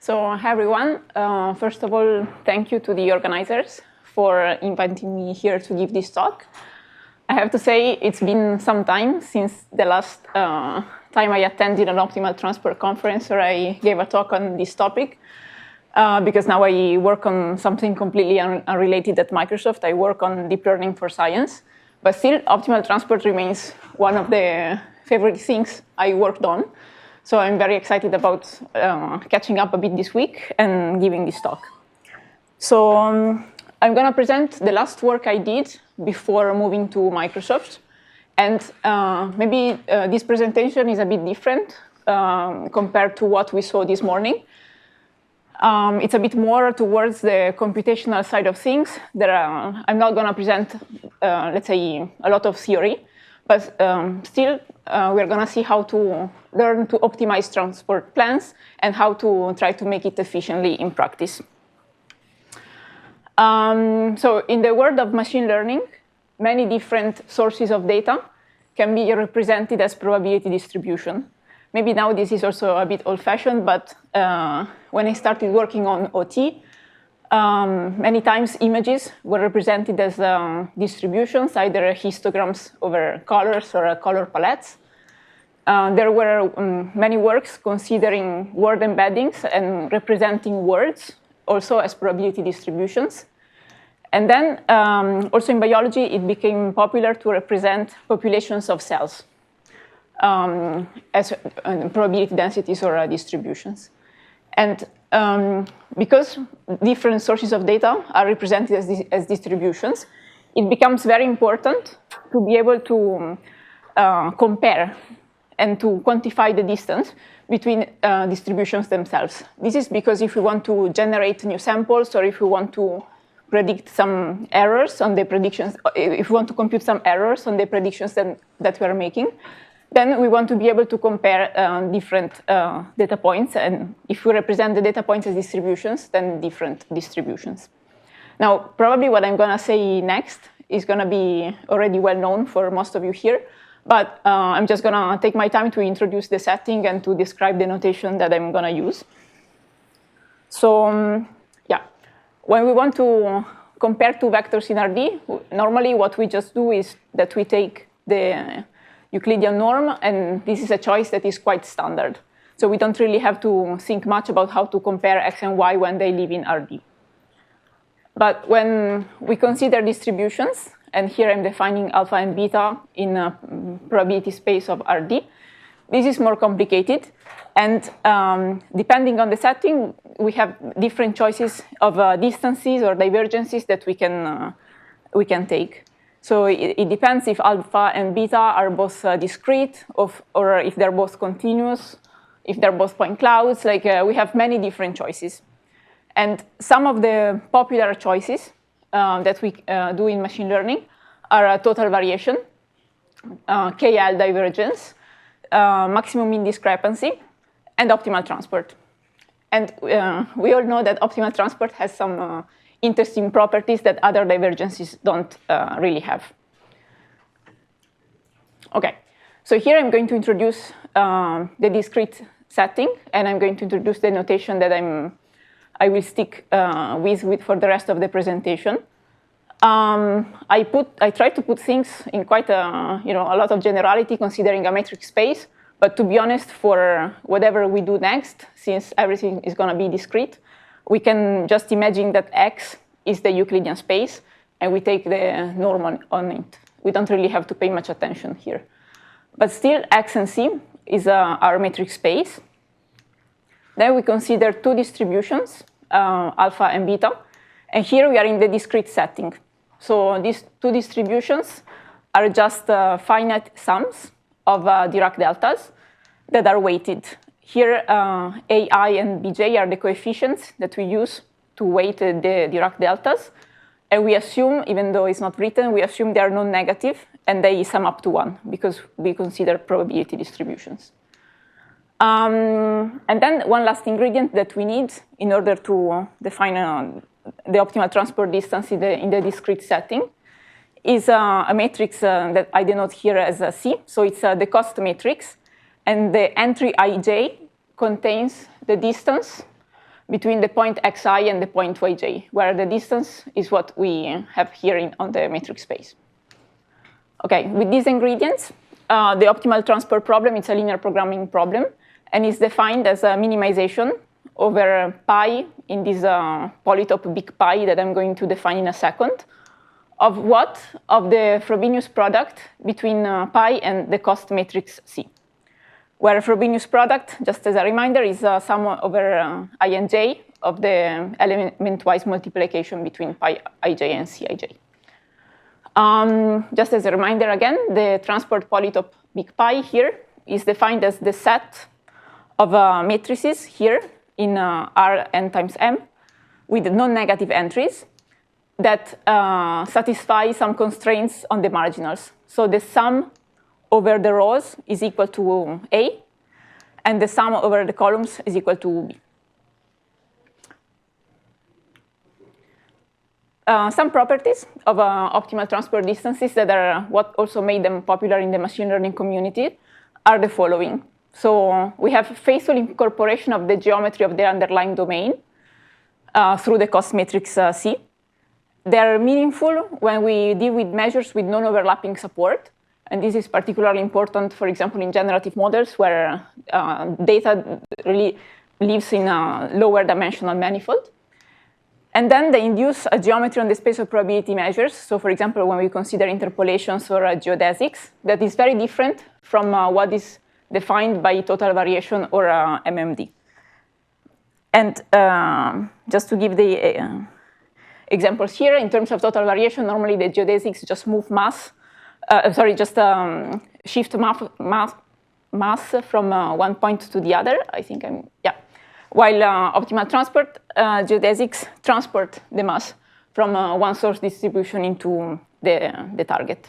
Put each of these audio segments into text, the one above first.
Hi everyone. First of all, thank you to the organizers for inviting me here to give this talk. I have to say it's been some time since the last time I attended an optimal transport conference where I gave a talk on this topic, because now I work on something completely unrelated at Microsoft. I work on deep learning for science, but still optimal transport remains one of the favorite things I worked on. So I'm very excited about catching up a bit this week and giving this talk. So I'm going to present the last work I did before moving to Microsoft. And maybe this presentation is a bit different compared to what we saw this morning. It's a bit more towards the computational side of things. I'm not going to present, let's say, a lot of theory, but still we're going to see how to learn to optimize transport plans and how to try to make it efficiently in practice. So in the world of machine learning, many different sources of data can be represented as probability distribution. Maybe now this is also a bit old-fashioned, but when I started working on OT, many times images were represented as distributions, either histograms over colors or color palettes. There were many works considering word embeddings and representing words also as probability distributions. And then also in biology, it became popular to represent populations of cells as probability densities or distributions. And because different sources of data are represented as distributions, it becomes very important to be able to compare and to quantify the distance between distributions themselves. This is because if we want to generate new samples or if we want to predict some errors on the predictions, if we want to compute some errors on the predictions that we are making, then we want to be able to compare different data points. And if we represent the data points as distributions, then different distributions. Now, probably what I'm going to say next is going to be already well known for most of you here. But I'm just going to take my time to introduce the setting and to describe the notation that I'm going to use. So yeah, when we want to compare two vectors in RD, normally what we just do is that we take the Euclidean norm, and this is a choice that is quite standard. So we don't really have to think much about how to compare x and y when they live in RD. But when we consider distributions, and here I'm defining alpha and beta in a probability space of RD, this is more complicated. And depending on the setting, we have different choices of distances or divergences that we can take. So it depends if alpha and beta are both discrete or if they're both continuous, if they're both point clouds. Like we have many different choices. And some of the popular choices that we do in machine learning are total variation, KL divergence, maximum mean discrepancy, and optimal transport. And we all know that optimal transport has some interesting properties that other divergences don't really have. OK, so here I'm going to introduce the discrete setting, and I'm going to introduce the notation that I will stick with for the rest of the presentation. I tried to put things in quite a lot of generality, considering a metric space. But to be honest, for whatever we do next, since everything is going to be discrete, we can just imagine that X is the Euclidean space, and we take the norm on it. We don't really have to pay much attention here. But still, X and C is our metric space. Then we consider two distributions, alpha and beta. And here we are in the discrete setting. So these two distributions are just finite sums of Dirac deltas that are weighted. Here, AI and Bj are the coefficients that we use to weight the Dirac deltas. And we assume, even though it's not written, we assume they are non-negative, and they sum up to 1, because we consider probability distributions. And then one last ingredient that we need in order to define the optimal transport distance in the discrete setting is a matrix that I denote here as a C. So it's the cost matrix. And the entry ij contains the distance between the point xi and the point yj, where the distance is what we have here on the metric space. Okay, with these ingredients, the optimal transport problem is a linear programming problem, and is defined as a minimization over pi in this polytope big pi that I'm going to define in a second, of what? Of the Frobenius product between pi and the cost matrix C, where Frobenius product, just as a reminder, is sum over I and j of the element-wise multiplication between pi ij and Cij. Just as a reminder again, the transport polytope big pi here is defined as the set of matrices here in Rn times m with non-negative entries that satisfy some constraints on the marginals. So the sum over the rows is equal to A, and the sum over the columns is equal to B. Some properties of optimal transport distances that are what also made them popular in the machine learning community are the following. So we have faithful incorporation of the geometry of the underlying domain through the cost matrix C. They are meaningful when we deal with measures with non-overlapping support. And this is particularly important, for example, in generative models where data really lives in a lower dimensional manifold. And then they induce a geometry on the space of probability measures. So for example, when we consider interpolations or geodesics, that is very different from what is defined by total variation or MMD. And just to give the examples here, in terms of total variation, normally the geodesics just move mass, shift mass from one point to the other. I think While optimal transport, geodesics transport the mass from one source distribution into the target.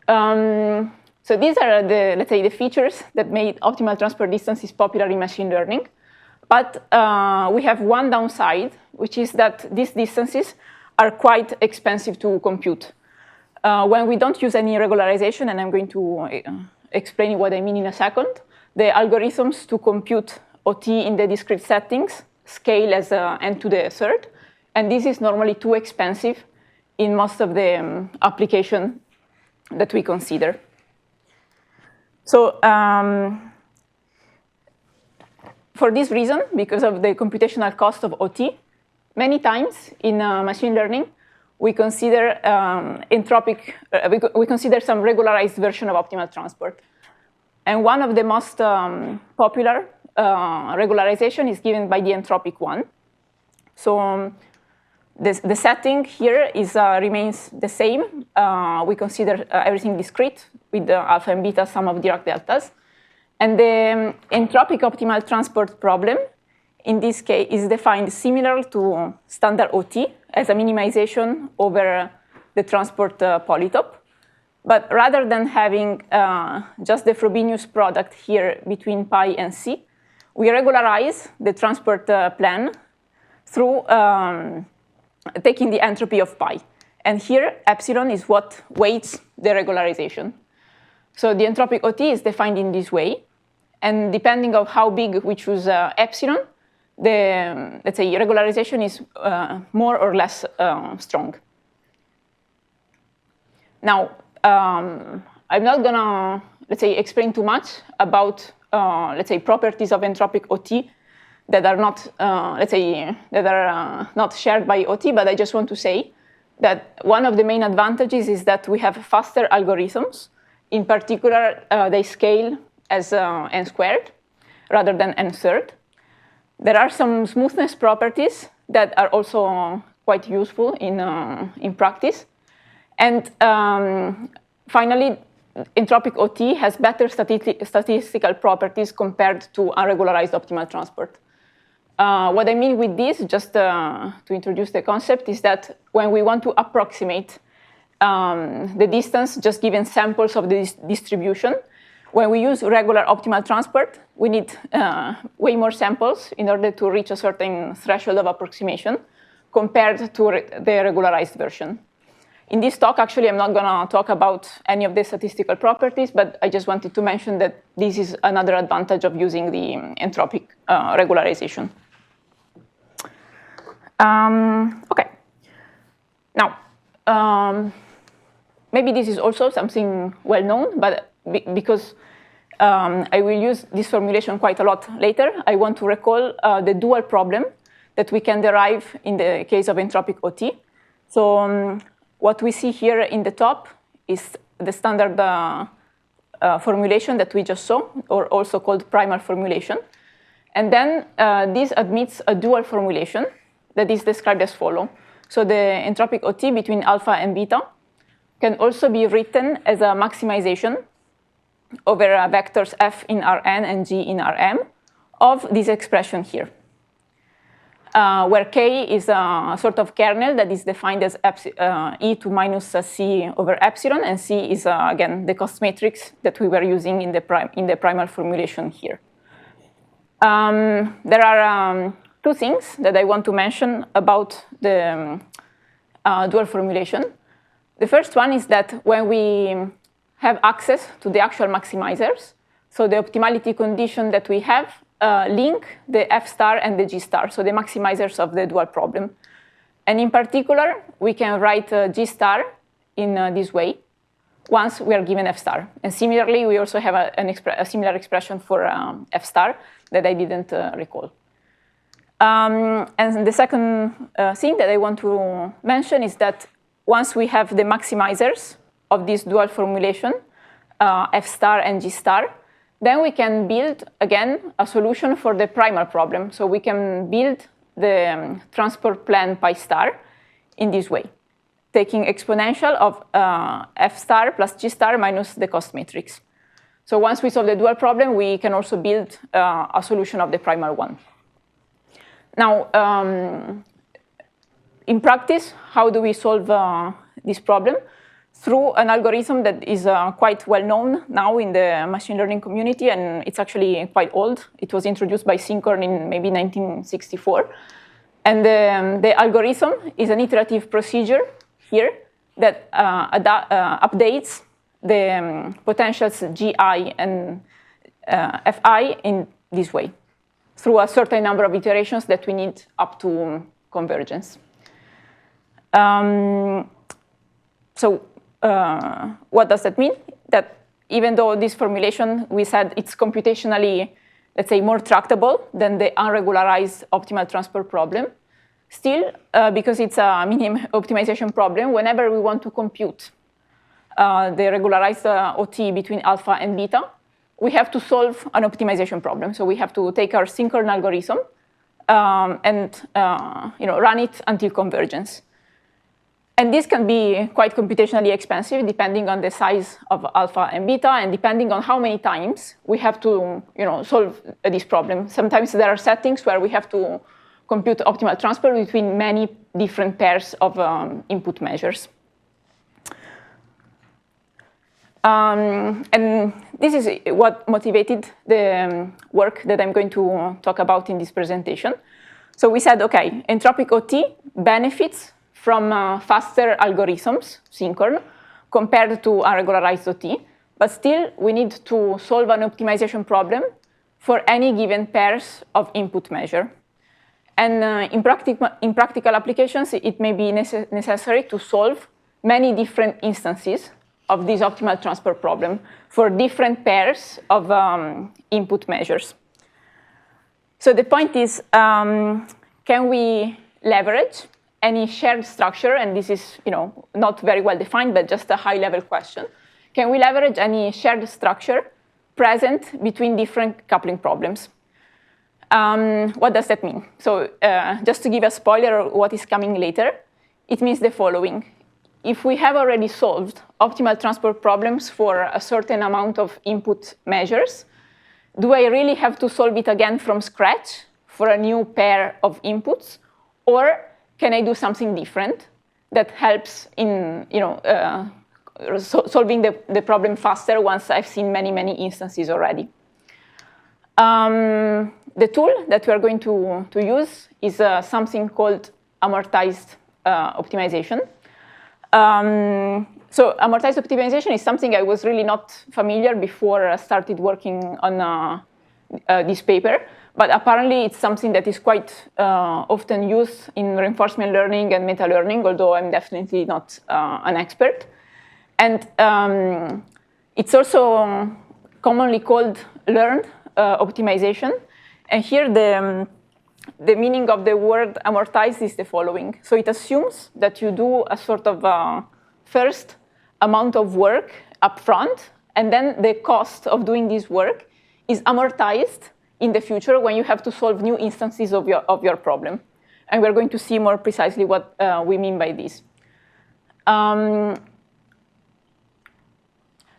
So these are let's say, the features that made optimal transport distances popular in machine learning. But we have one downside, which is that these distances are quite expensive to compute. When we don't use any regularization, and I'm going to explain what I mean in a second, the algorithms to compute OT in the discrete settings scale as n to the third, and this is normally too expensive in most of the application that we consider. So for this reason, because of the computational cost of OT, many times in machine learning, we consider we consider some regularized version of optimal transport. And one of the most popular regularization is given by the entropic one. So the setting here is remains the same. We consider everything discrete with the alpha and beta sum of Dirac deltas. And the entropic optimal transport problem, in this case, is defined similar to standard OT as a minimization over the transport polytope. But rather than having just the Frobenius product here between pi and C, we regularize the transport plan through taking the entropy of pi. And here, epsilon is what weights the regularization. So the entropic OT is defined in this way. And depending on how big we choose epsilon, the, let's say, regularization is more or less strong. Now, I'm not gonna, let's say, explain too much about, let's say, properties of entropic OT that are not, let's say, that are not shared by OT, but I just want to say that one of the main advantages is that we have faster algorithms. In particular, they scale as n squared rather than n third. There are some smoothness properties that are also quite useful in practice. And finally, entropic OT has better statistical properties compared to unregularized optimal transport. What I mean with this, just to introduce the concept, is that when we want to approximate the distance just given samples of the distribution, when we use regular optimal transport, we need way more samples in order to reach a certain threshold of approximation compared to the regularized version. In this talk, actually, I'm not going to talk about any of the statistical properties, but I just wanted to mention that this is another advantage of using the entropic regularization. Okay. Now, maybe this is also something well known, but because I will use this formulation quite a lot later, I want to recall the dual problem that we can derive in the case of entropic OT. So what we see here in the top is the standard formulation that we just saw, or also called primal formulation. And then this admits a dual formulation that is described as follows. So the entropic OT between alpha and beta can also be written as a maximization over vectors f in Rn and g in Rm of this expression here, where k is a sort of kernel that is defined as e to minus c over epsilon, and c is, again, the cost matrix that we were using in the primal formulation here. There are two things that I want to mention about the dual formulation. The first one is that when we have access to the actual maximizers, so the optimality condition that we have link the f star and the g star, so the maximizers of the dual problem. And in particular, we can write g star in this way once we are given f star. And similarly, we also have a similar expression for f star that I didn't recall. And the second thing that I want to mention is that once we have the maximizers of this dual formulation, f star and g star, then we can build, again, a solution for the primal problem. So we can build the transport plan pi star in this way, taking exponential of f star plus g star minus the cost matrix. So once we solve the dual problem, we can also build a solution of the primal one. Now, in practice, how do we solve this problem? Through an algorithm that is quite well known now in the machine learning community, and it's actually quite old. It was introduced by Sinkhorn in maybe 1964. And the algorithm is an iterative procedure here that updates the potentials Gi and Fi in this way, through a certain number of iterations that we need up to convergence. What does that mean? That even though this formulation, we said it's computationally, let's say, more tractable than the unregularized optimal transport problem, still, because it's a minimum optimization problem, whenever we want to compute the regularized OT between alpha and beta, we have to solve an optimization problem. So we have to take our Sinkhorn algorithm and run it until convergence. And this can be quite computationally expensive, depending on the size of alpha and beta, and depending on how many times we have to solve this problem. Sometimes there are settings where we have to compute optimal transport between many different pairs of input measures. And this is what motivated the work that I'm going to talk about in this presentation. So we said, OK, entropic OT benefits from faster algorithms, Sinkhorn, compared to unregularized OT. But still, we need to solve an optimization problem for any given pairs of input measure. And in practical applications, it may be necessary to solve many different instances of this optimal transport problem for different pairs of input measures. So the point is, can we leverage any shared structure? And this is not very well defined, but just a high-level question. Can we leverage any shared structure present between different coupling problems? What does that mean? So just to give a spoiler of what is coming later, it means the following. If we have already solved optimal transport problems for a certain amount of input measures, do I really have to solve it again from scratch for a new pair of inputs? Or can I do something different that helps in solving the problem faster once I've seen many, many instances already? The tool that we are going to use is something called amortized optimization. So amortized optimization is something I was really not familiar before I started working on this paper. But apparently, it's something that is quite often used in reinforcement learning and meta learning, although I'm definitely not an expert. And it's also commonly called learned optimization. And here, the meaning of the word amortized is the following. So it assumes that you do a sort of first amount of work upfront, and then the cost of doing this work is amortized in the future when you have to solve new instances of your problem. And we're going to see more precisely what we mean by this.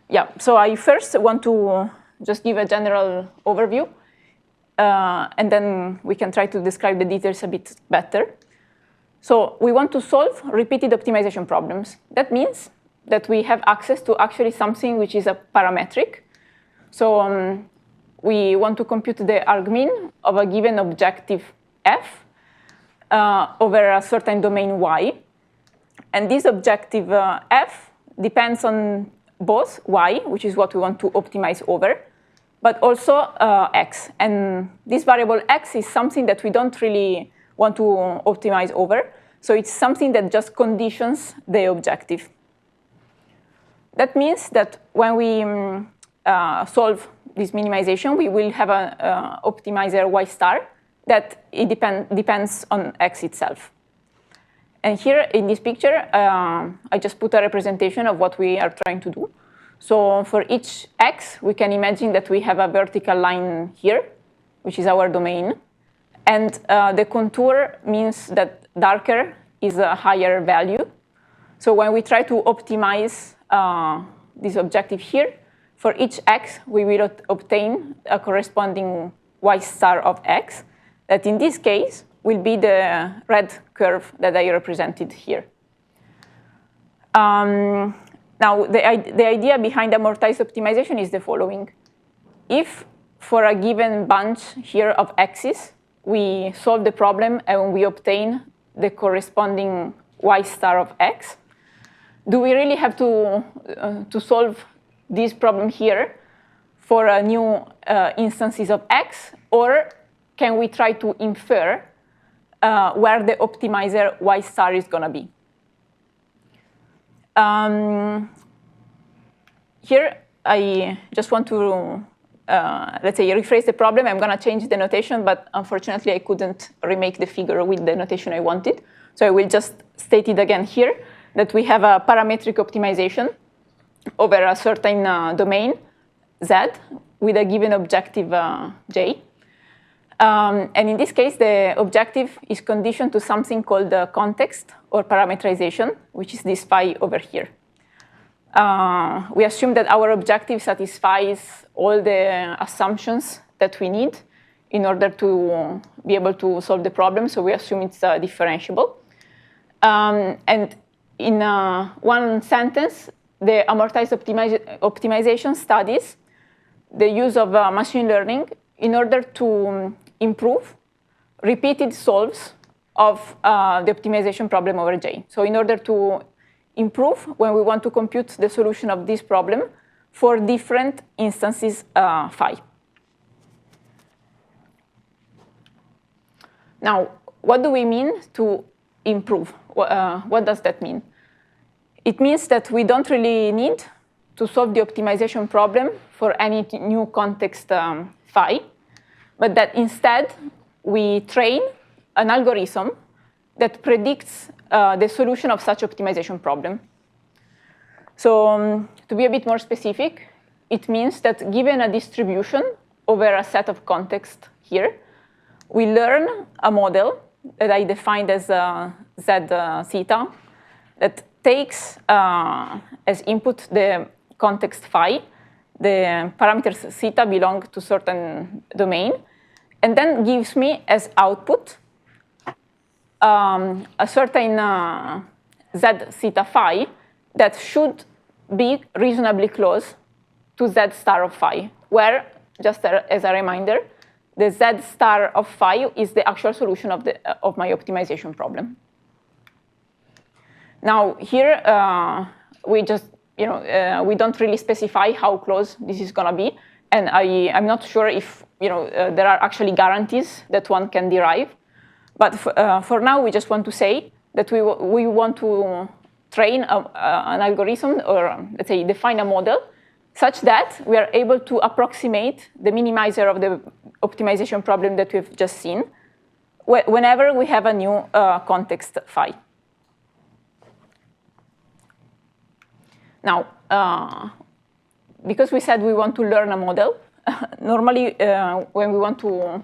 Yeah, so I first want to just give a general overview, and then we can try to describe the details a bit better. So we want to solve repeated optimization problems. That means that we have access to actually something which is a parametric. So we want to compute the argmin of a given objective f over a certain domain y. And this objective f depends on both y, which is what we want to optimize over, but also x. And this variable x is something that we don't really want to optimize over. So it's something that just conditions the objective. That means that when we solve this minimization, we will have an optimizer y star that it depends on x itself. And here in this picture, I just put a representation of what we are trying to do. So for each x, we can imagine that we have a vertical line here, which is our domain. And the contour means that darker is a higher value. So when we try to optimize this objective here, for each x, we will obtain a corresponding y star of x, that in this case will be the red curve that I represented here. Now, the idea behind amortized optimization is the following. If for a given bunch here of x's, we solve the problem and we obtain the corresponding y star of x, do we really have to solve this problem here for a new instances of x, or can we try to infer where the optimizer y star is going to be? Here, I just want to, let's say, rephrase the problem. I'm going to change the notation, but unfortunately, I couldn't remake the figure with the notation I wanted. So I will just state it again here, that we have a parametric optimization over a certain domain, z, with a given objective, j. And in this case, the objective is conditioned to something called the context or parametrization, which is this phi over here. We assume that our objective satisfies all the assumptions that we need in order to be able to solve the problem. So we assume it's differentiable. And in one sentence, the amortized optimization studies the use of machine learning in order to improve repeated solves of the optimization problem over J. So in order to improve when we want to compute the solution of this problem for different instances phi. Now, what do we mean to improve? What does that mean? It means that we don't really need to solve the optimization problem for any new context phi, but that instead we train an algorithm that predicts the solution of such optimization problem. So to be a bit more specific, it means that given a distribution over a set of context here, we learn a model that I defined as z theta that takes as input the context phi, the parameters theta belong to certain domain, and then gives me as output a certain z theta phi that should be reasonably close to z star of phi, where, just as a reminder, the z star of phi is the actual solution of my optimization problem. Now here we just, we don't really specify how close this is going to be, and I'm not sure if there are actually guarantees that one can derive. But for now, we just want to say that we want to train an algorithm, or let's say define a model, such that we are able to approximate the minimizer of the optimization problem that we've just seen whenever we have a new context phi. Now, because we said we want to learn a model, normally when we want to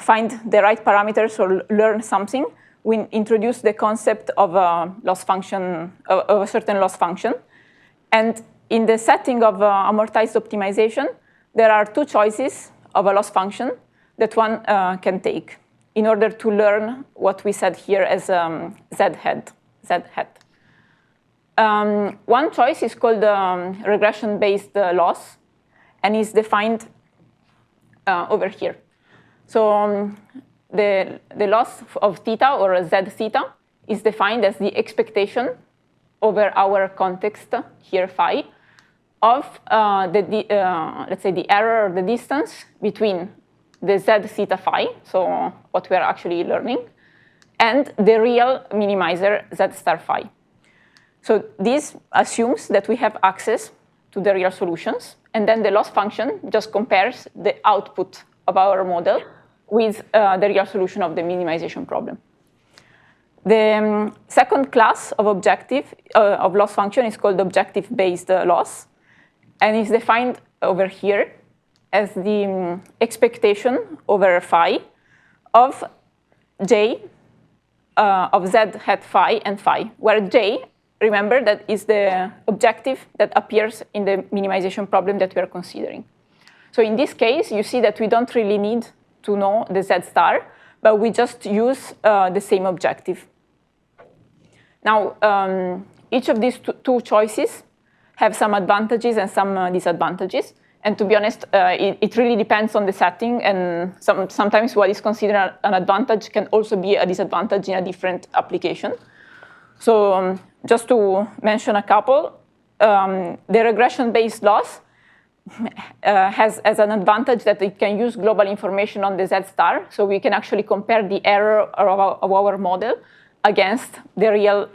find the right parameters or learn something, we introduce the concept of a loss function, of a certain loss function. And in the setting of amortized optimization, there are two choices of a loss function that one can take in order to learn what we said here as z hat. One choice is called regression-based loss, and is defined over here. So the loss of theta, or z theta, is defined as the expectation over our context here phi of let's say the error or the distance between the z theta phi, so what we are actually learning, and the real minimizer z star phi. So this assumes that we have access to the real solutions, and then the loss function just compares the output of our model with the real solution of the minimization problem. The second class of objective of loss function is called objective-based loss, and is defined over here as the expectation over phi of j of z hat phi and phi, where j, remember, that is the objective that appears in the minimization problem that we are considering. So in this case, you see that we don't really need to know the z star, but we just use the same objective. Now, each of these two choices have some advantages and some disadvantages. And to be honest, it really depends on the setting. And sometimes what is considered an advantage can also be a disadvantage in a different application. So just to mention a couple, the regression-based loss has as an advantage that it can use global information on the z star. So we can actually compare the error of our model against the real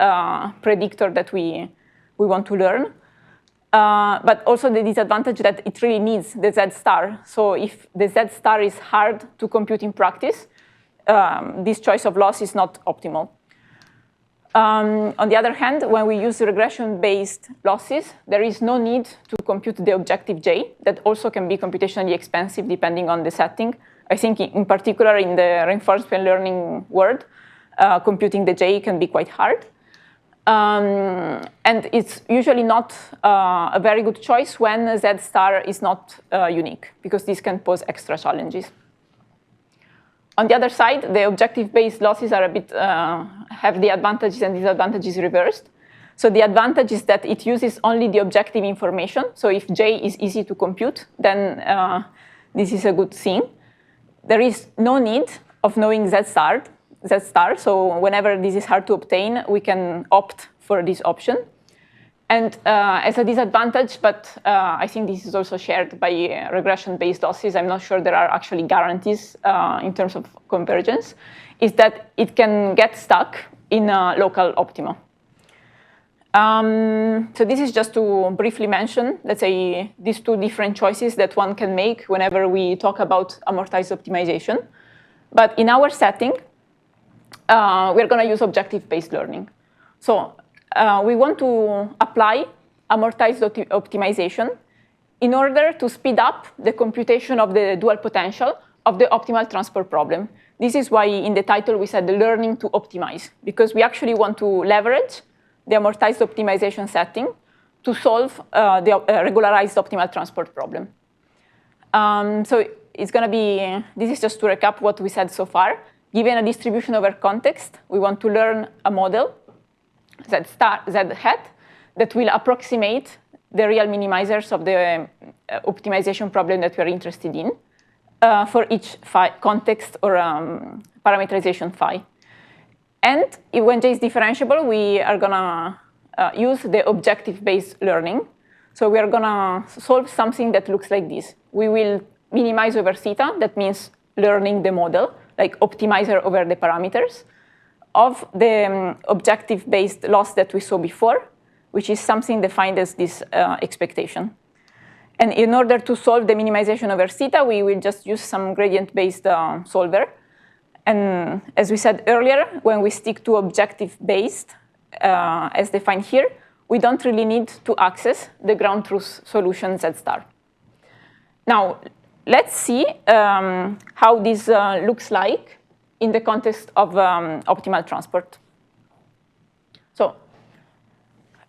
predictor that we want to learn. But also the disadvantage that it really needs the z star. So if the z star is hard to compute in practice, this choice of loss is not optimal. On the other hand, when we use regression-based losses, there is no need to compute the objective j. That also can be computationally expensive depending on the setting. I think in particular in the reinforcement learning world, computing the j can be quite hard. And it's usually not a very good choice when z star is not unique, because this can pose extra challenges. On the other side, the objective-based losses are a bit, have the advantages and disadvantages reversed. So the advantage is that it uses only the objective information. So if j is easy to compute, then this is a good thing. There is no need of knowing z star. So whenever this is hard to obtain, we can opt for this option. And as a disadvantage, but I think this is also shared by regression-based losses, I'm not sure there are actually guarantees in terms of convergence, is that it can get stuck in a local optima. So this is just to briefly mention, let's say, these two different choices that one can make whenever we talk about amortized optimization. But in our setting, we're going to use objective-based learning. So we want to apply amortized optimization in order to speed up the computation of the dual potential of the optimal transport problem. This is why in the title we said learning to optimize, because we actually want to leverage the amortized optimization setting to solve the regularized optimal transport problem. So it's going to be, this is just to recap what we said so far. Given a distribution over context, we want to learn a model, z hat, that will approximate the real minimizers of the optimization problem that we are interested in for each phi context or parameterization phi. And when j is differentiable, we are going to use the objective-based learning. So we are going to solve something that looks like this. We will minimize over theta, that means learning the model, like optimizer over the parameters, of the objective-based loss that we saw before, which is something defined as this expectation. And in order to solve the minimization over theta, we will just use some gradient-based solver. And as we said earlier, when we stick to objective-based, as defined here, we don't really need to access the ground truth solution Z star. Now, let's see how this looks like in the context of optimal transport. So,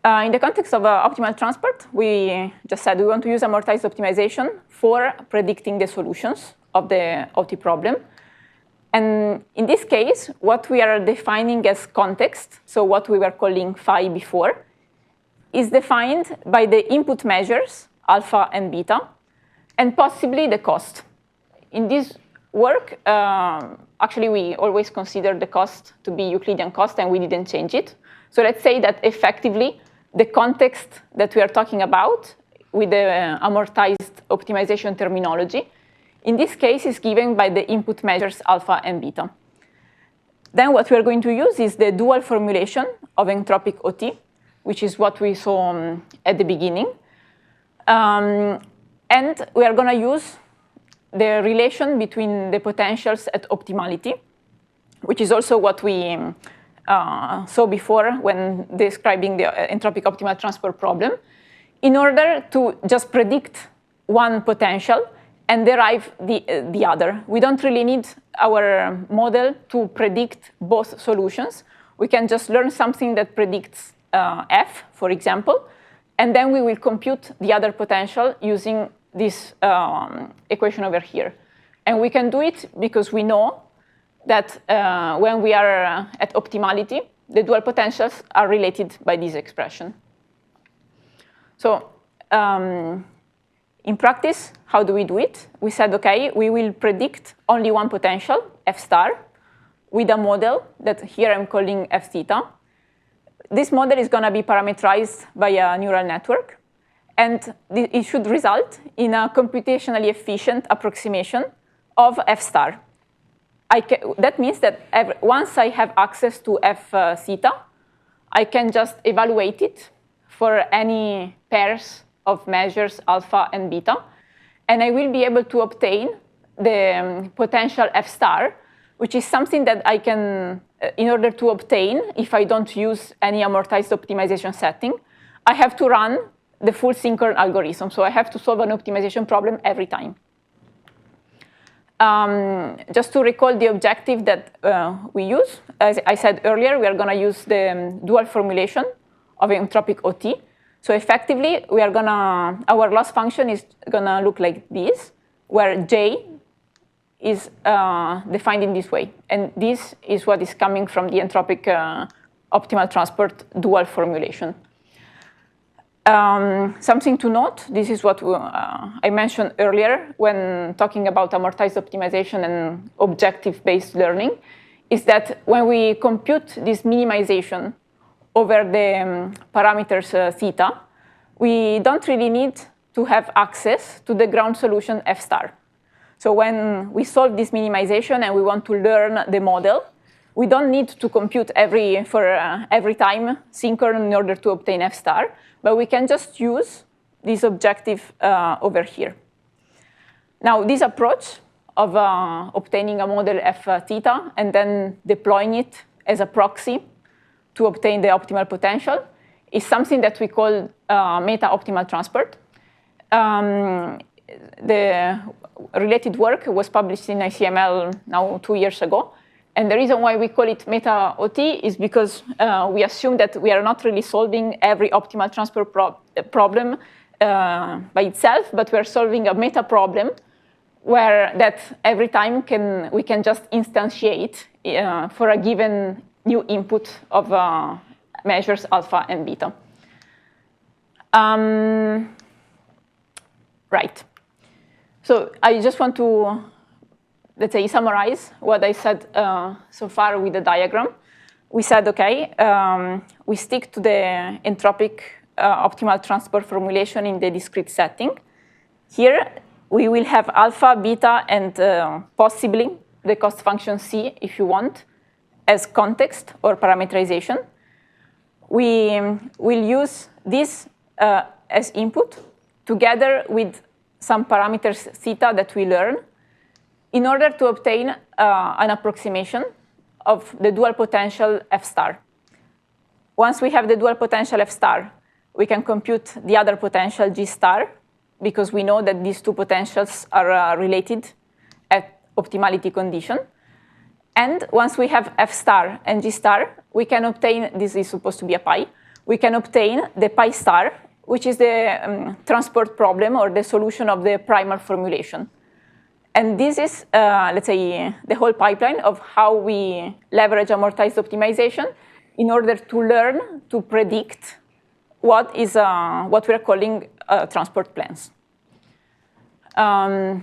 in the context of optimal transport, we just said we want to use amortized optimization for predicting the solutions of the OT problem. And in this case, what we are defining as context, so what we were calling phi before, is defined by the input measures, alpha and beta, and possibly the cost. In this work, actually, we always consider the cost to be Euclidean cost, and we didn't change it. So let's say that effectively, the context that we are talking about with the amortized optimization terminology, in this case, is given by the input measures alpha and beta. Then what we are going to use is the dual formulation of entropic OT, which is what we saw at the beginning. And we are going to use the relation between the potentials at optimality, which is also what we saw before when describing the entropic optimal transport problem, in order to just predict one potential and derive the other. We don't really need our model to predict both solutions. We can just learn something that predicts f, for example, and then we will compute the other potential using this equation over here. And we can do it because we know that when we are at optimality, the dual potentials are related by this expression. So in practice, how do we do it? We said, OK, we will predict only one potential, f star, with a model that here I'm calling f theta. This model is going to be parameterized by a neural network. And it should result in a computationally efficient approximation of f star. That means that once I have access to f theta, I can just evaluate it for any pairs of measures alpha and beta. And I will be able to obtain the potential f star, which is something that I can, in order to obtain, if I don't use any amortized optimization setting, I have to run the full Sinkhorn algorithm. So I have to solve an optimization problem every time. Just to recall the objective that we use, as I said earlier, we are going to use the dual formulation of entropic OT. So effectively, our loss function is going to look like this, where J is defined in this way. And this is what is coming from the entropic optimal transport dual formulation. Something to note, this is what I mentioned earlier when talking about amortized optimization and objective-based learning, is that when we compute this minimization over the parameters theta, we don't really need to have access to the ground solution f star. So when we solve this minimization and we want to learn the model, we don't need to compute every time Sinkhorn in order to obtain f star, but we can just use this objective over here. Now, this approach of obtaining a model f theta and then deploying it as a proxy to obtain the optimal potential is something that we call meta-optimal transport. The related work was published in ICML now 2 years ago. And the reason why we call it meta-OT is because we assume that we are not really solving every optimal transport problem by itself, but we're solving a meta-problem where that every time we can just instantiate for a given new input of measures alpha and beta. Right. So I just want to, let's say, summarize what I said so far with the diagram. We said, OK, we stick to the entropic optimal transport formulation in the discrete setting. Here, we will have alpha, beta, and possibly the cost function c, if you want, as context or parameterization. We will use this as input together with some parameters theta that we learn in order to obtain an approximation of the dual potential F star. Once we have the dual potential F star, we can compute the other potential G star, because we know that these two potentials are related at optimality condition. And once we have F star and G star, we can obtain, this is supposed to be a pi, we can obtain the pi star, which is the transport problem or the solution of the primal formulation. And this is, let's say, the whole pipeline of how we leverage amortized optimization in order to learn to predict what we're calling transport plans.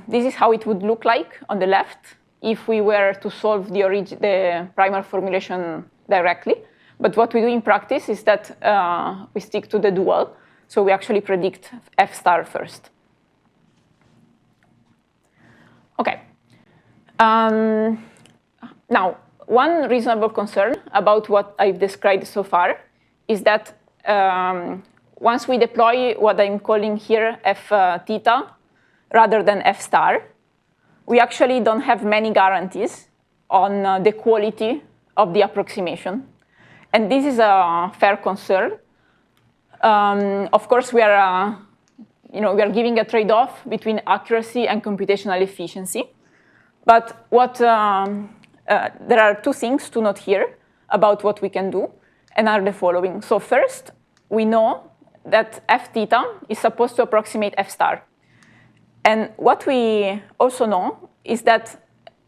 This is how it would look like on the left if we were to solve the primal formulation directly. But what we do in practice is that we stick to the dual. So we actually predict F star first. OK. Now, one reasonable concern about what I've described so far is that once we deploy what I'm calling here F theta rather than F star, we actually don't have many guarantees on the quality of the approximation. And this is a fair concern. Of course, we are giving a trade-off between accuracy and computational efficiency. But there are two things to note here about what we can do, and are the following. So first, we know that F theta is supposed to approximate F star. And what we also know is that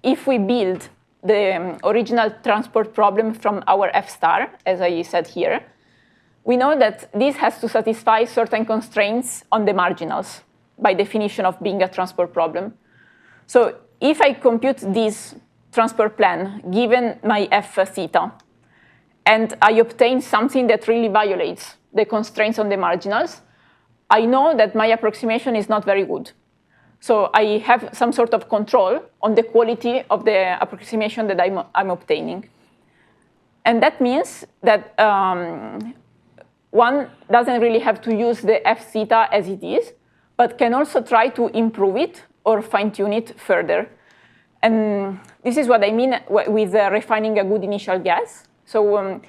if we build the original transport problem from our F star, as I said here, we know that this has to satisfy certain constraints on the marginals, by definition of being a transport problem. So if I compute this transport plan, given my F theta, and I obtain something that really violates the constraints on the marginals, I know that my approximation is not very good. So I have some sort of control on the quality of the approximation that I'm obtaining. And that means that one doesn't really have to use the F theta as it is, but can also try to improve it or fine-tune it further. And this is what I mean with refining a good initial guess. So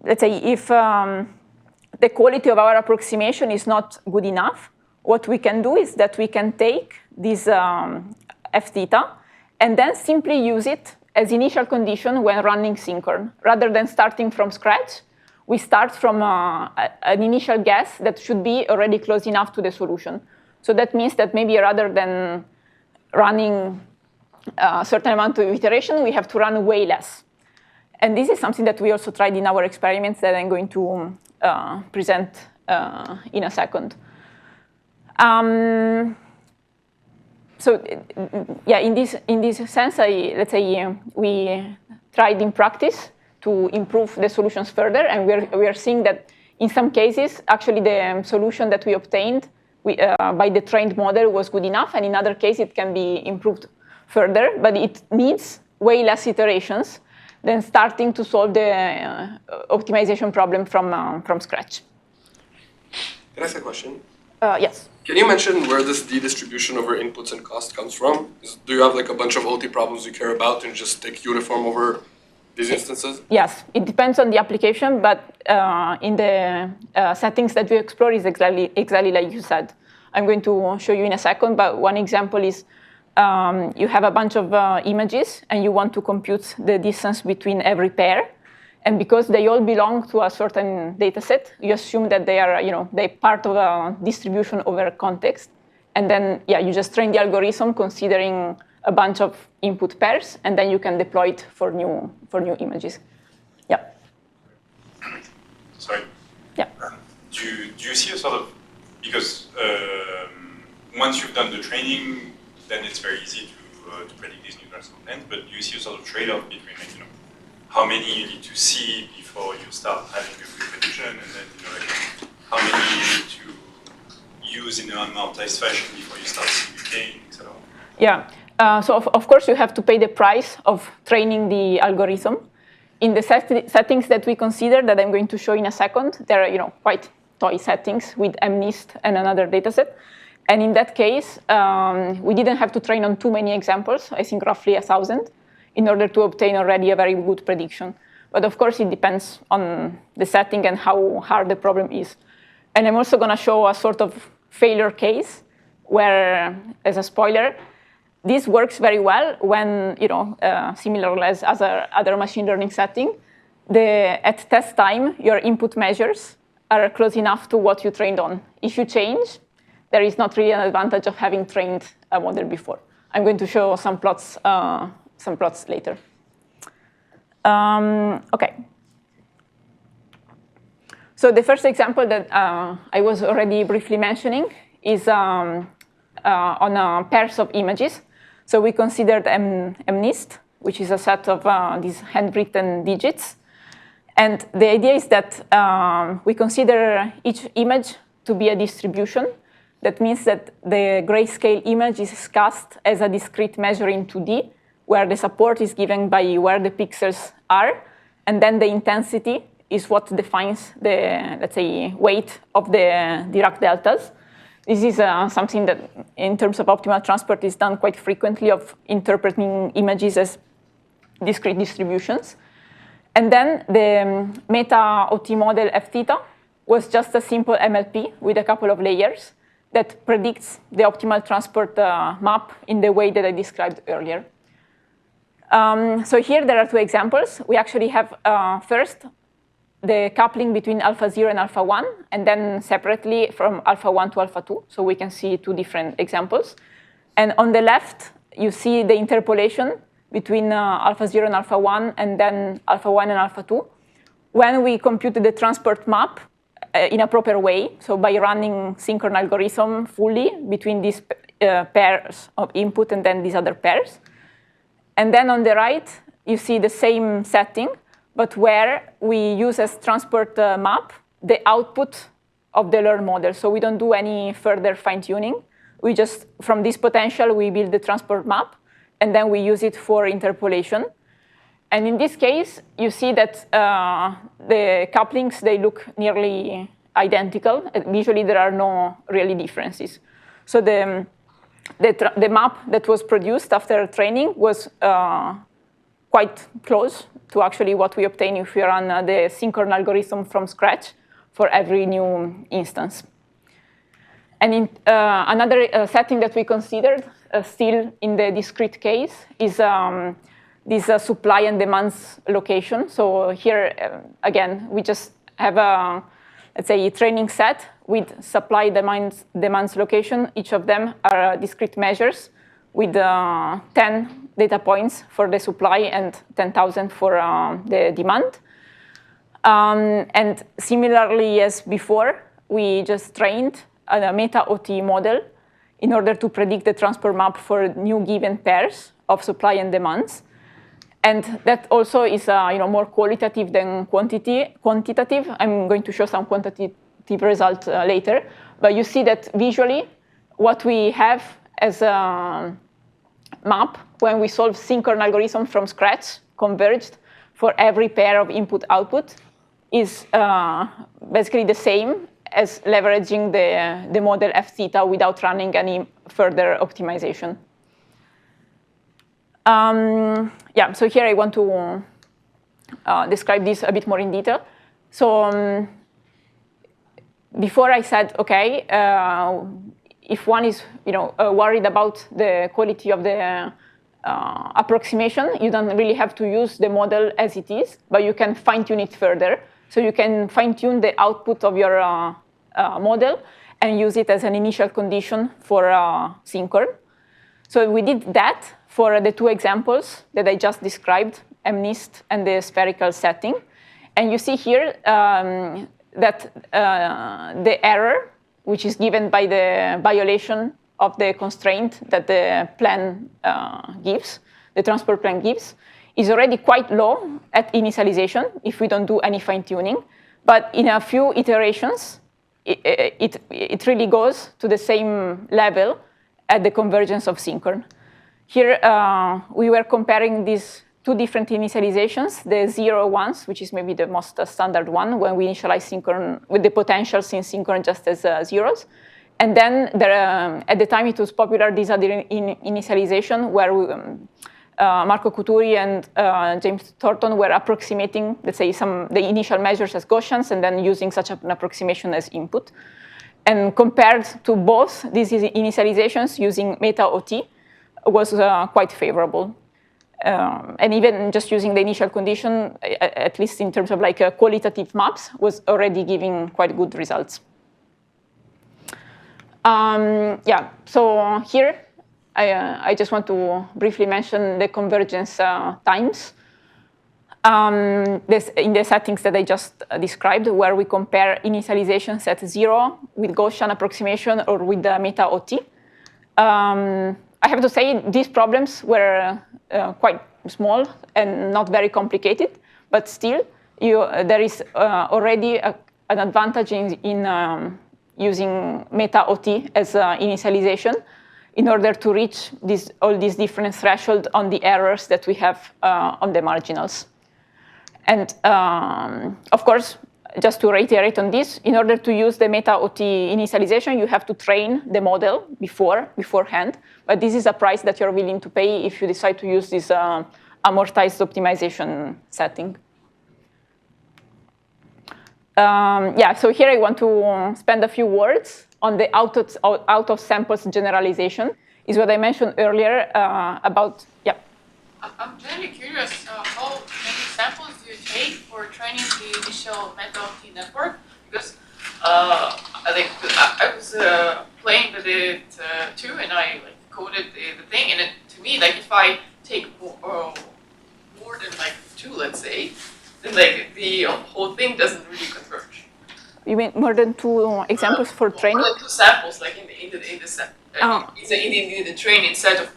let's say if the quality of our approximation is not good enough, what we can do is that we can take this F theta and then simply use it as initial condition when running Sinkhorn. Rather than starting from scratch, we start from an initial guess that should be already close enough to the solution. So that means that maybe rather than running a certain amount of iteration, we have to run way less. And this is something that we also tried in our experiments that I'm going to present in a second. So yeah, in this sense, let's say we tried in practice to improve the solutions further, and we are seeing that in some cases, actually the solution that we obtained by the trained model was good enough, and in other cases it can be improved further, but it needs way less iterations than starting to solve the optimization problem from scratch. Can I ask a question? Yes. Can you mention where this d-distribution over inputs and cost comes from? Do you have like a bunch of OT problems you care about and just take uniform over these instances? Yes, it depends on the application, but in the settings that we explore is exactly like you said. I'm going to show you in a second, but one example is you have a bunch of images and you want to compute the distance between every pair. And because they all belong to a certain data set, you assume that they're part of a distribution over context. And then, yeah, you just train the algorithm considering a bunch of input pairs, and then you can deploy it for new images. Yeah. Sorry. Yeah. Do you see a sort of, because once you've done the training, then it's very easy to predict these universal plans. But do you see a sort of trade-off between how many you need to see before you start having a good prediction, and then how many you need to use in an amortized fashion before you start seeing gain, etc. Yeah. So of course you have to pay the price of training the algorithm. In the settings that we consider, that I'm going to show in a second, there are quite toy settings with MNIST and another dataset. And in that case, we didn't have to train on too many examples, I think roughly 1,000, in order to obtain already a very good prediction. But of course, it depends on the setting and how hard the problem is. And I'm also going to show a sort of failure case where, as a spoiler, this works very well when, similar as other machine learning setting, at test time, your input measures are close enough to what you trained on. If you change, there is not really an advantage of having trained a model before. I'm going to show some plots later. Okay. So the first example that I was already briefly mentioning is on pairs of images. So we considered MNIST, which is a set of these handwritten digits. And the idea is that we consider each image to be a distribution. That means that the grayscale image is cast as a discrete measure in 2D, where the support is given by where the pixels are, and then the intensity is what defines the, let's say, weight of the Dirac deltas. This is something that, in terms of optimal transport, is done quite frequently, of interpreting images as discrete distributions. And then the meta-OT model F theta was just a simple MLP with a couple of layers that predicts the optimal transport map in the way that I described earlier. So here there are two examples. We actually have first the coupling between alpha 0 and alpha 1, and then separately from alpha 1 to alpha 2. So we can see two different examples. And on the left, you see the interpolation between alpha 0 and alpha 1, and then alpha 1 and alpha 2. When we computed the transport map in a proper way, so by running Sinkhorn algorithm fully between these pairs of input and then these other pairs. And then on the right, you see the same setting, but where we use as transport map the output of the learned model. So we don't do any further fine-tuning. We just, from this potential, we build the transport map, and then we use it for interpolation. And in this case, you see that the couplings, they look nearly identical. Visually, there are no really differences. So the map that was produced after training was quite close to actually what we obtain if we run the Sinkhorn algorithm from scratch for every new instance. And in another setting that we considered, still in the discrete case, is this supply and demands location. So here, again, we just have a, let's say, a training set with supply demands location. Each of them are discrete measures with 10 data points for the supply and 10,000 for the demand. And similarly as before, we just trained a meta-OT model in order to predict the transport map for new given pairs of supply and demands. And that also is more qualitative than quantitative. I'm going to show some quantitative results later. But you see that visually, what we have as a map when we solve Sinkhorn algorithm from scratch, converged for every pair of input-output, is basically the same as leveraging the model F theta without running any further optimization. Yeah, so here I want to describe this a bit more in detail. So before I said, okay, if one is worried about the quality of the approximation, you don't really have to use the model as it is, but you can fine-tune it further. So you can fine-tune the output of your model and use it as an initial condition for Sinkhorn. So we did that for the two examples that I just described, MNIST and the spherical setting. And you see here that the error, which is given by the violation of the constraint that the plan gives, the transport plan gives, is already quite low at initialization if we don't do any fine-tuning. But in a few iterations, it really goes to the same level at the convergence of Sinkhorn. Here, we were comparing these two different initializations, the 0 ones, which is maybe the most standard one, when we initialize Sinkhorn with the potentials in Sinkhorn just as zeros. And then at the time it was popular, these other initialization where Marco Couturi and James Thornton were approximating, let's say, the initial measures as Gaussians and then using such an approximation as input. And compared to both these initializations using meta-OT was quite favorable. And even just using the initial condition, at least in terms of like qualitative maps, was already giving quite good results. So here I just want to briefly mention the convergence times. In the settings that I just described, where we compare initializations at 0 with Gaussian approximation or with the meta-OT. I have to say these problems were quite small and not very complicated, but still there is already an advantage in using meta-OT as initialization in order to reach all these different thresholds on the errors that we have on the marginals. And of course, just to reiterate on this, in order to use the meta-OT initialization, you have to train the model beforehand. But this is a price that you're willing to pay if you decide to use this amortized optimization setting. So here I want to spend a few words on the out of samples generalization. Is what I mentioned earlier about, I'm generally curious, how many samples do you take for training the initial meta-OT network? Because I was playing with it too, and I coded the thing, and to me, if I take more than 2, let's say, then the whole thing doesn't really converge. You mean more than 2 examples for training? More than 2 samples, in the training set of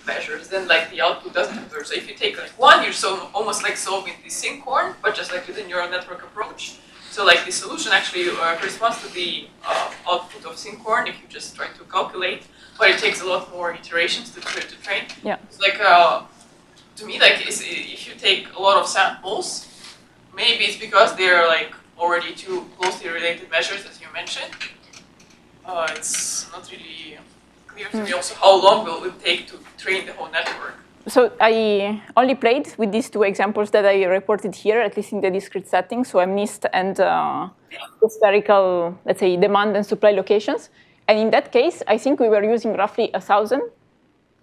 measures, then the output doesn't converge. So if you take 1, you're almost solving the Sinkhorn, but just with a neural network approach. So the solution actually corresponds to the output of Sinkhorn if you just try to calculate, but it takes a lot more iterations to train. Yeah. It's to me, if you take a lot of samples, maybe it's because they're already 2 closely related measures, as you mentioned. It's not really clear to me also how long will it take to train the whole network. So I only played with these 2 examples that I reported here, at least in the discrete setting, so MNIST and the spherical, let's say, demand and supply locations. And in that case, I think we were using roughly 1,000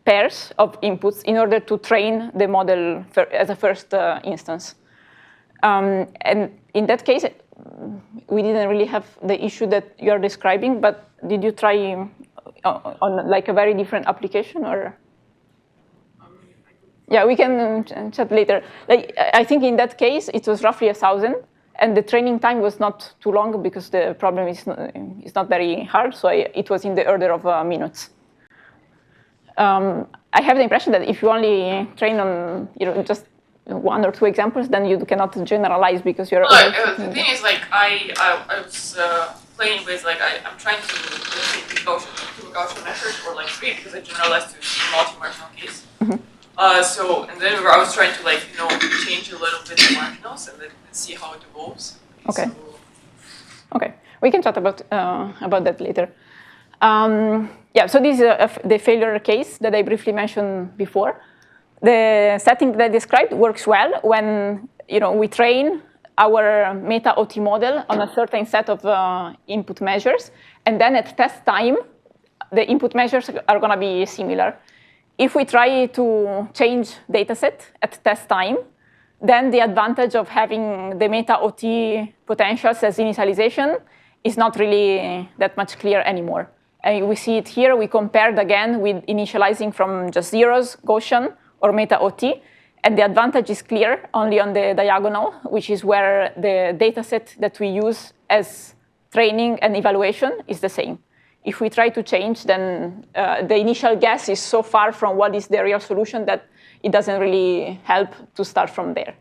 pairs of inputs in order to train the model as a first instance. And in that case, we didn't really have the issue that you're describing, but did you try on a very different application, or? Yeah, we can chat later. I think in that case, it was roughly 1,000, and the training time was not too long because the problem is not very hard, so it was in the order of minutes. I have the impression that if you only train on just 1 or 2 examples, then you cannot generalize because you're. The thing is, I was playing with I'm trying to do Gaussian methods or 3 because I generalized to a multi-marginal case. Mm-hmm. And then I was trying to change a little bit the marginals and then see how it evolves. Okay. Okay, we can chat about that later. So this is the failure case that I briefly mentioned before. The setting that I described works well when we train our meta-OT model on a certain set of input measures, and then at test time, the input measures are going to be similar. If we try to change dataset at test time, then the advantage of having the meta-OT potentials as initialization is not really that much clear anymore. And we see it here. We compared again with initializing from just zeros, Gaussian, or meta-OT, and the advantage is clear only on the diagonal, which is where the dataset that we use as training and evaluation is the same. If we try to change, then the initial guess is so far from what is the real solution that it doesn't really help to start from there.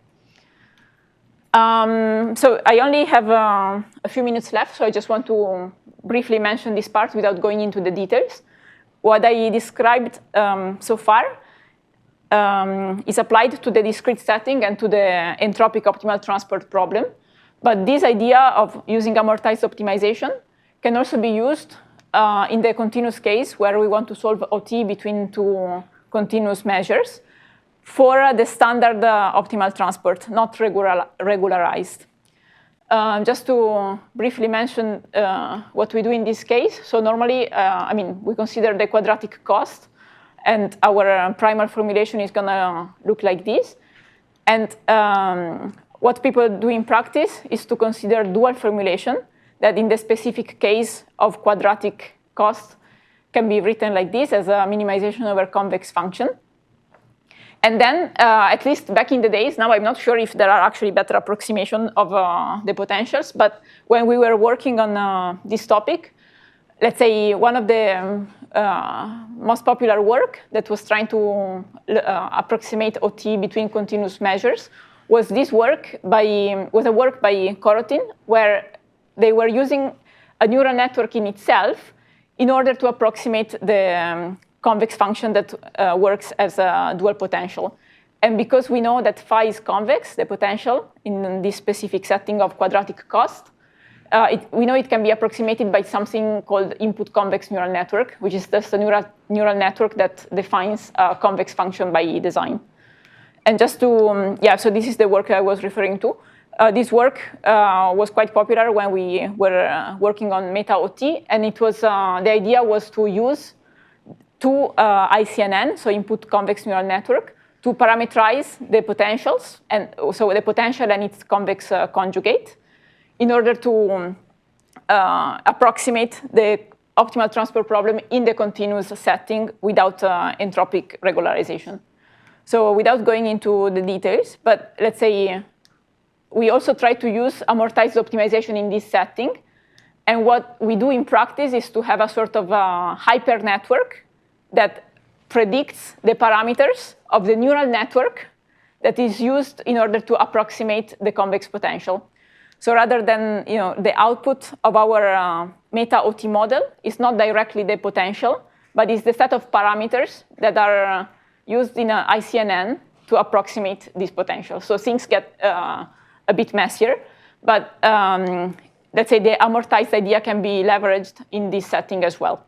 So I only have a few minutes left, so I just want to briefly mention this part without going into the details. what I described so far is applied to the discrete setting and to the entropic optimal transport problem. But this idea of using amortized optimization can also be used in the continuous case where we want to solve OT between two continuous measures for the standard optimal transport, not regularized. Just to briefly mention what we do in this case. So normally, we consider the quadratic cost, and our primal formulation is going to look like this. And what people do in practice is to consider dual formulation that in the specific case of quadratic cost can be written like this as a minimization over convex function. And then, at least back in the days, now I'm not sure if there are actually better approximation of the potentials, but when we were working on this topic, let's say one of the most popular work that was trying to approximate OT between continuous measures was a work by Corotin, where they were using a neural network in itself in order to approximate the convex function that works as a dual potential. And because we know that phi is convex, the potential in this specific setting of quadratic cost, we know it can be approximated by something called input convex neural network, which is just a neural network that defines a convex function by design. And just to, so this is the work I was referring to. This work was quite popular when we were working on meta-OT, and it was, the idea was to use two ICNN, so input convex neural network, to parameterize the potentials, and so the potential and its convex conjugate, in order to approximate the optimal transport problem in the continuous setting without entropic regularization. So without going into the details, but let's say we also try to use amortized optimization in this setting. And what we do in practice is to have a sort of hyper network that predicts the parameters of the neural network that is used in order to approximate the convex potential. So rather than the output of our meta-OT model is not directly the potential, but is the set of parameters that are used in an ICNN to approximate this potential. So things get a bit messier, but let's say the amortized idea can be leveraged in this setting as well.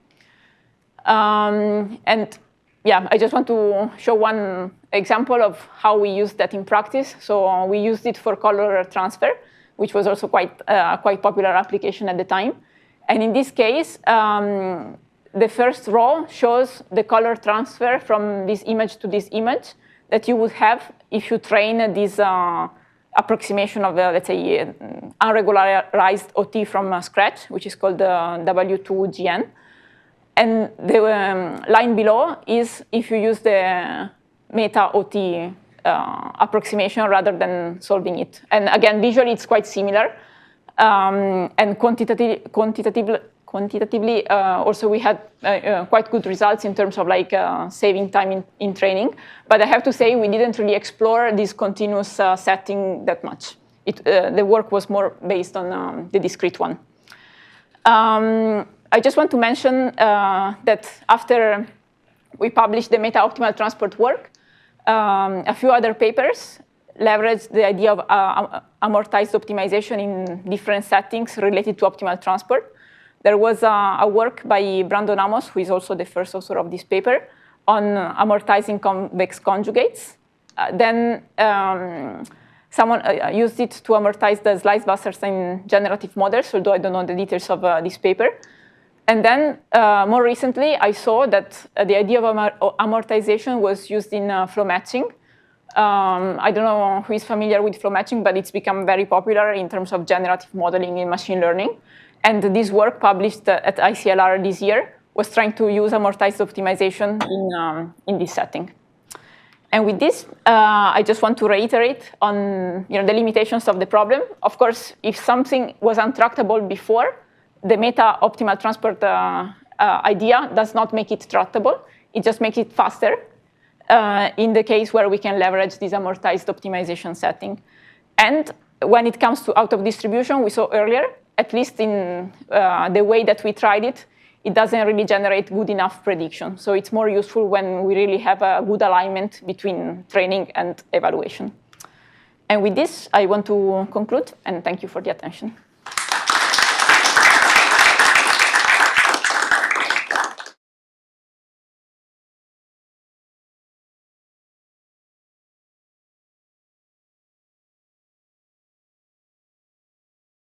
And yeah, I just want to show one example of how we use that in practice. So we used it for color transfer, which was also quite popular application at the time. And in this case, the first row shows the color transfer from this image to this image that you would have if you train this approximation of, let's say, unregularized OT from scratch, which is called the W2GN. And the line below is if you use the meta-OT approximation rather than solving it. And again, visually, it's quite similar. And quantitatively, also we had quite good results in terms of saving time in training. But I have to say, we didn't really explore this continuous setting that much. The work was more based on the discrete one. I just want to mention that after we published the meta-optimal transport work, a few other papers leveraged the idea of amortized optimization in different settings related to optimal transport. There was a work by Brandon Amos, who is also the first author of this paper, on amortizing convex conjugates. Then someone used it to amortize the Slice-Wasserstein generative models, although I don't know the details of this paper. And then more recently, I saw that the idea of amortization was used in flow matching. I don't know who is familiar with flow matching, but it's become very popular in terms of generative modeling in machine learning. And this work published at ICLR this year was trying to use amortized optimization in this setting. And with this, I just want to reiterate on the limitations of the problem. Of course, if something was untractable before, the meta-optimal transport idea does not make it tractable. It just makes it faster in the case where we can leverage this amortized optimization setting. And when it comes to out-of-distribution, we saw earlier, at least in the way that we tried it, it doesn't really generate good enough prediction. So it's more useful when we really have a good alignment between training and evaluation. And with this, I want to conclude, and thank you for the attention.